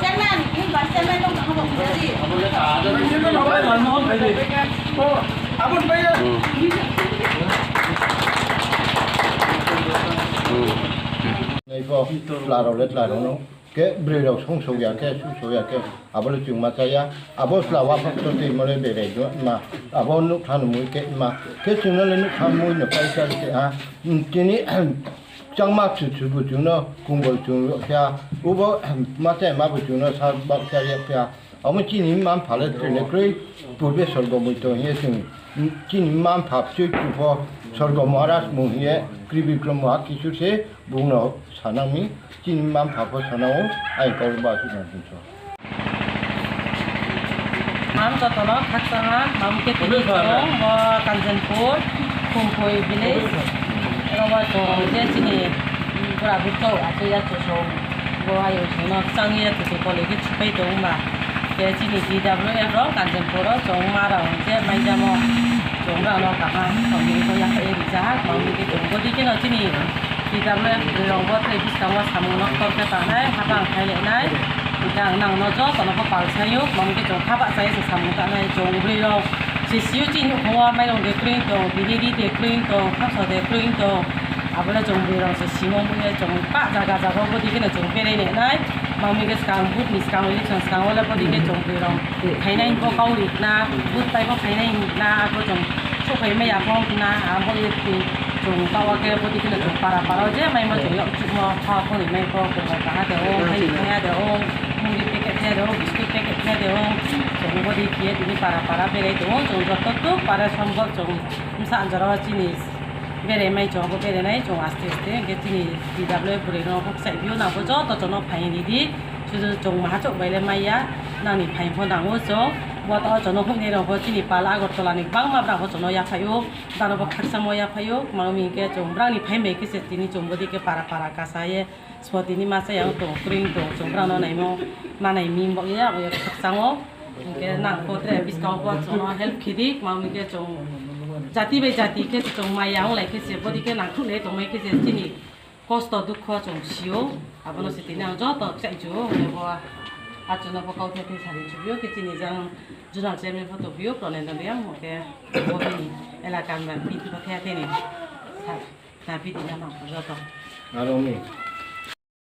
Semen, yung ba semen nung nakabog dali. Abon ba yan? Này có là đầu lết là nó cái bề đầu không sâu ya cái sâu ya cái abo nó chừng mà cái ya abo là hoa phong tôi tìm mà lên bề này nữa mà abo nó than mũi cái chừng nó lên nó than mũi nó cái cái này chẳng mà chữ bút chừng nó cùng với chừng nó kia abo mà cái mà bút chừng nó sao bác cái kia ông chỉ nhìn mà phải là cái này cái bút bê sầu gồm một cái chừng chỉ nhìn mà phải chơi chụp vào sầu gồm mà ra một cái 그리비그럼 뭐 기술세 뭐너 사람이 진만 바꿔 사나오 아이 거기 봐서 진짜 마음껏 떠나 각상한 마음께 드리고 뭐 간전포 콩포이 빌레이스 이러고 또 이제 진이 그라부터 아저야 저소 뭐 아유 저는 상의에 듣고 걸리기 추배도 마 진이 DW로 간전포로 정말로 이제 많이 뭐 정말 너 가만 거기서 약간 얘기자 마음이 좀 거기는 진이 DW에 그런 것들 비슷한 거 사먹는 것 같다네 하방 갈래네 그냥 낭 넣어줘 또는 거 사요 마음이 좀 가봐 사이즈 사먹다네 좀 우리로 지시우진 고와 말용게 그린도 비리리데 그린도 합서데 그린도 아버지 좀 우리로서 시몬무에 좀 빠자가자고 거기는 좀 베레네 마음이 sekarang but ni sekarang ini sekarang wala pun dia jom berong, kainai ko kau rikna, but tai ko kainai na aku jom, so kainai ya kau na, aku itu jom kau agak pun dia jom para je, mai macam yang cuma kau ni mai kau kah ada orang, hai ada orang, mungkin paket ada orang, biskuit paket ada orang, jom kau dia ini para berai tu, jom tu para sambal jom, misal anjara jenis. बेरे mai jong ko bere nai jong aste ke tini DW bure no ko sai view na ko jo to jono phai ni di chu jong ma chok bai le mai ya na ni phai pho dang wo jo wa to jono ho ne ro ko tini pala go to la ni bang ma bra ko jono ya phai yo da no ko khaksa mo ya phai yo ma mi ke jong bra ni phai me ke se tini jong bodi ke para ka sa ye spot ni ma sa yang to kring to jong bra no nai mo ma nai mi mo ya o khaksa ngo ke na ko tre bis ka ko jono help khidi ma mi ke jong जाति बे जाति के जों मायाव लाइके से बदि के नाखु ले जों माइ के से तिनि कष्ट दुख जों सियो आबनो से तिनि ज त चाइजो नेबो आचनो पकाउ थे सारि जुबियो के तिनि जों जुनाल जेमे फटो बियो प्रने दया मके बदि एलाका में पिति पथे थेनि ना पिति ना ज त आरोमी